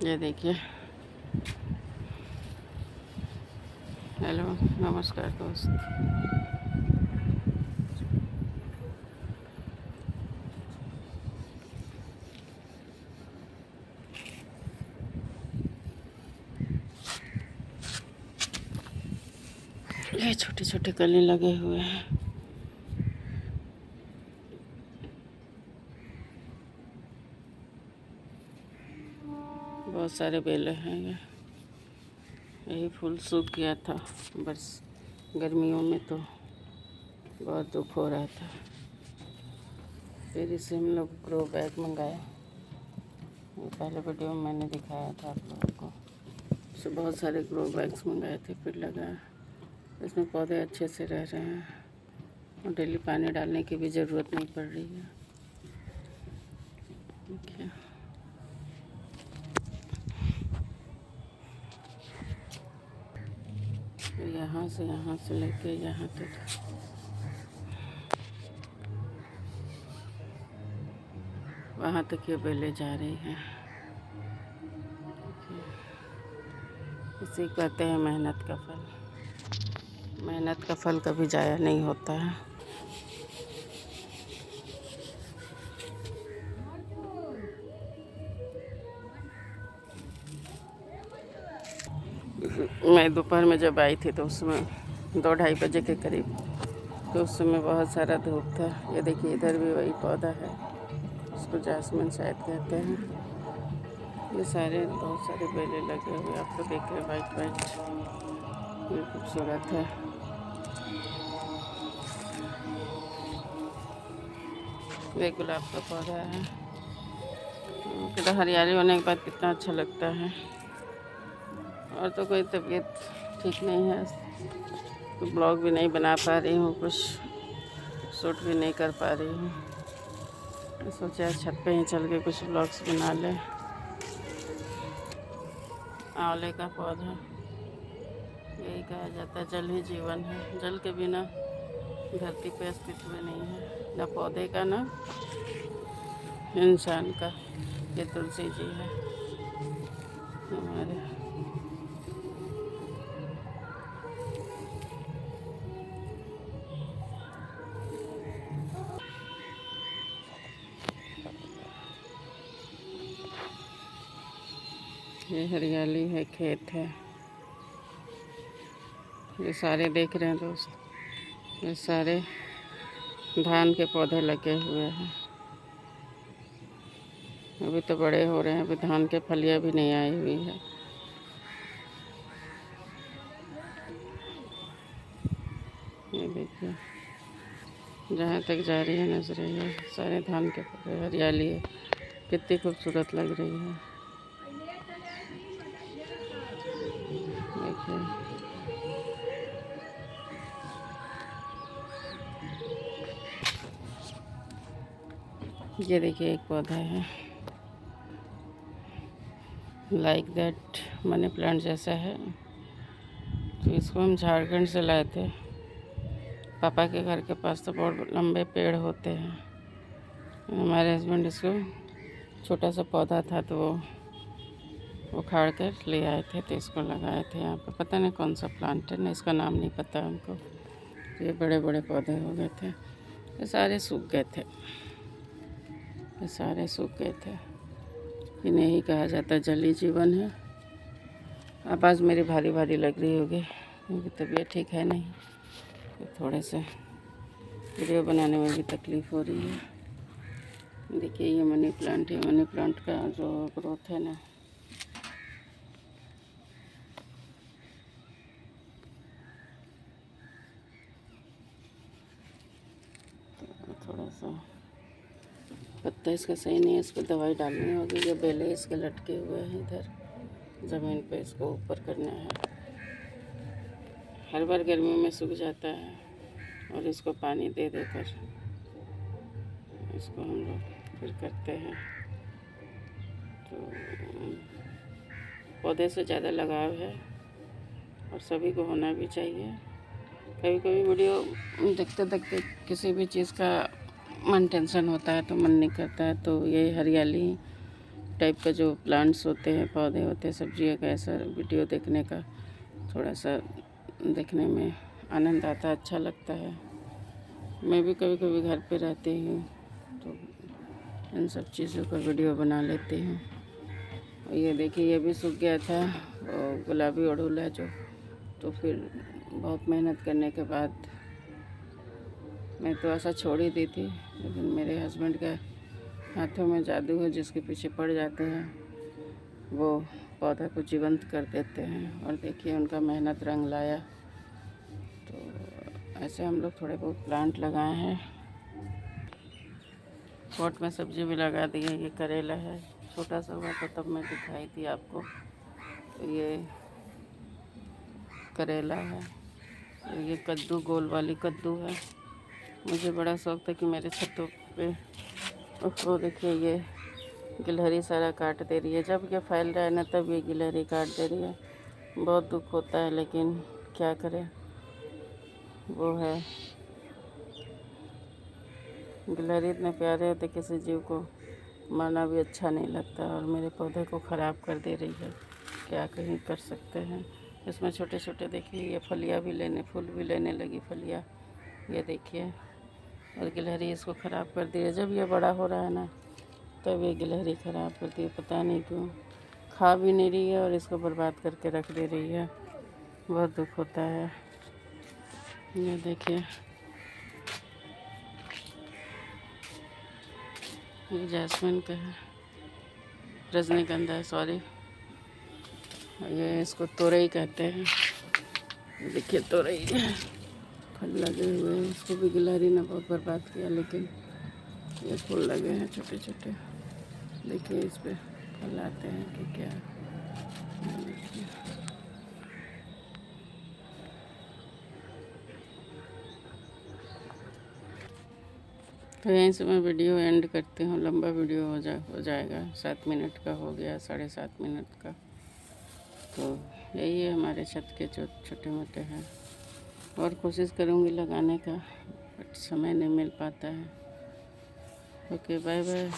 ये देखिए। हेलो, नमस्कार दोस्त। ये छोटे छोटे कली लगे हुए हैं। बहुत सारे बेले हैं। यही फूल सूख गया था, बस गर्मियों में तो बहुत दुख हो रहा था। फिर इसे हम लोग ग्रो बैग मंगाया। ये पहले वीडियो में मैंने दिखाया था आप लोगों को। तो बहुत सारे ग्रो बैग्स मंगाए थे, फिर लगा इसमें पौधे अच्छे से रह रहे हैं और डेली पानी डालने की भी ज़रूरत नहीं पड़ रही है। देखिए, यहाँ से लेके यहाँ तक वहाँ तक ये बेलें जा रही हैं। इसे कहते हैं मेहनत का फल। मेहनत का फल कभी ज़ाया नहीं होता है। मैं दोपहर में जब आई थी तो उसमें 2-2:30 बजे के करीब, तो उस समय बहुत सारा धूप था। ये देखिए, इधर भी वही पौधा है, उसको जासमीन शायद कहते हैं। ये सारे बहुत सारे बेले लगे हुए आपको देख रहे हैं, वाइट वाइट। ये खूबसूरत है। ये गुलाब का पौधा है। तो हरियाली होने के बाद कितना अच्छा लगता है। और तो कोई तबीयत ठीक नहीं है, तो ब्लॉग भी नहीं बना पा रही हूँ, कुछ शूट भी नहीं कर पा रही हूँ। सोचा छत पे ही चल के कुछ ब्लॉग्स बना ले। आंवले का पौधा, यही कहा जाता है जल ही जीवन है। जल के बिना धरती पे अस्तित्व नहीं है, ना पौधे का ना इंसान का। ये तुलसी जी है हमारे। ये हरियाली है, खेत है। ये सारे देख रहे हैं दोस्त, ये सारे धान के पौधे लगे हुए हैं। अभी तो बड़े हो रहे हैं, अभी धान के फलियां भी नहीं आई हुई है। ये देखिए, जहाँ तक जा रही है नजर, ये सारे धान के पौधे, हरियाली है, कितनी खूबसूरत लग रही है। देखिए, ये देखिए एक पौधा है लाइक दैट, मनी प्लांट जैसा है। तो इसको हम झारखंड से लाए थे। पापा के घर के पास तो बहुत लंबे पेड़ होते हैं। हमारे हस्बैंड इसको, छोटा सा पौधा था तो वो उखाड़ कर ले आए थे, तो इसको लगाए थे यहाँ पे। पता नहीं कौन सा प्लांट है ना, इसका नाम नहीं पता हमको। तो ये बड़े बड़े पौधे हो गए थे, ये सारे सूख गए थे, ये सारे सूख गए थे। इन्हें ही कहा जाता है जल ही जीवन है। आवाज़ मेरी भारी भारी लग रही होगी क्योंकि तबीयत ठीक है नहीं, तो थोड़े से वीडियो बनाने में भी तकलीफ़ हो रही है। देखिए, ये मनी प्लांट है। मनी प्लांट का जो ग्रोथ है ना, थोड़ा सा पत्ता इसका सही नहीं है, इस पर दवाई डालनी होगी। ये बेले इसके लटके हुए हैं इधर ज़मीन पे, इसको ऊपर करना है। हर बार गर्मियों में सूख जाता है और इसको पानी दे देकर इसको हम लोग फिर करते हैं। तो पौधे से ज़्यादा लगाव है और सभी को होना भी चाहिए। कभी कभी वीडियो देखते देखते किसी भी चीज़ का मन टेंशन होता है तो मन नहीं करता है, तो ये हरियाली टाइप का जो प्लांट्स होते हैं, पौधे होते हैं, सब्जियों का, ऐसा वीडियो देखने का थोड़ा सा देखने में आनंद आता है, अच्छा लगता है। मैं भी कभी कभी घर पे रहती हूँ तो इन सब चीज़ों का वीडियो बना लेती हूँ। और ये देखिए, ये भी सूख गया था, और गुलाबी अड़हुल है जो, तो फिर बहुत मेहनत करने के बाद मैं तो आशा छोड़ ही दी थी, लेकिन मेरे हस्बैंड के हाथों में जादू है, जिसके पीछे पड़ जाते हैं वो पौधा को जीवंत कर देते हैं। और देखिए उनका मेहनत रंग लाया। तो ऐसे हम लोग थोड़े बहुत प्लांट लगाए हैं। पॉट में सब्जी भी लगा दी है। ये करेला है, छोटा सा हुआ था तब मैं दिखाई थी आपको। तो ये करेला है, ये कद्दू, गोल वाली कद्दू है। मुझे बड़ा शौक था कि मेरे छतों पे, उसको देखिए ये गिलहरी सारा काट दे रही है। जब ये फैल रहा है ना, तब ये गिलहरी काट दे रही है। बहुत दुख होता है, लेकिन क्या करें, वो है। गिलहरी इतने प्यारे होते, किसी जीव को मारना भी अच्छा नहीं लगता, और मेरे पौधे को ख़राब कर दे रही है। क्या कहीं कर सकते हैं। इसमें छोटे छोटे देखिए, ये फलियाँ भी लेने, फूल भी लेने लगी फलियाँ, ये देखिए। और गिलहरी इसको ख़राब कर दी है। जब ये बड़ा हो रहा है ना, तब ये गिलहरी ख़राब करती है, पता नहीं क्यों। खा भी नहीं रही है और इसको बर्बाद करके रख दे रही है। बहुत दुख होता है। ये देखिए, ये जैस्मिन का है, रजनीगंधा है, सॉरी। ये इसको तोरई कहते हैं। देखिए तोरई फल लगे हुए हैं, इसको भी गिलहरी ने बहुत बर्बाद किया, लेकिन ये फूल लगे हैं छोटे छोटे। देखिए इस पे फल आते हैं कि क्या। तो यहीं से मैं वीडियो एंड करती हूँ। लंबा वीडियो हो जाएगा, 7 मिनट का हो गया, 7.5 मिनट का। तो यही है हमारे छत के जो छोटे मोटे हैं। और कोशिश करूँगी लगाने का, बट समय नहीं मिल पाता है। Okay, bye bye.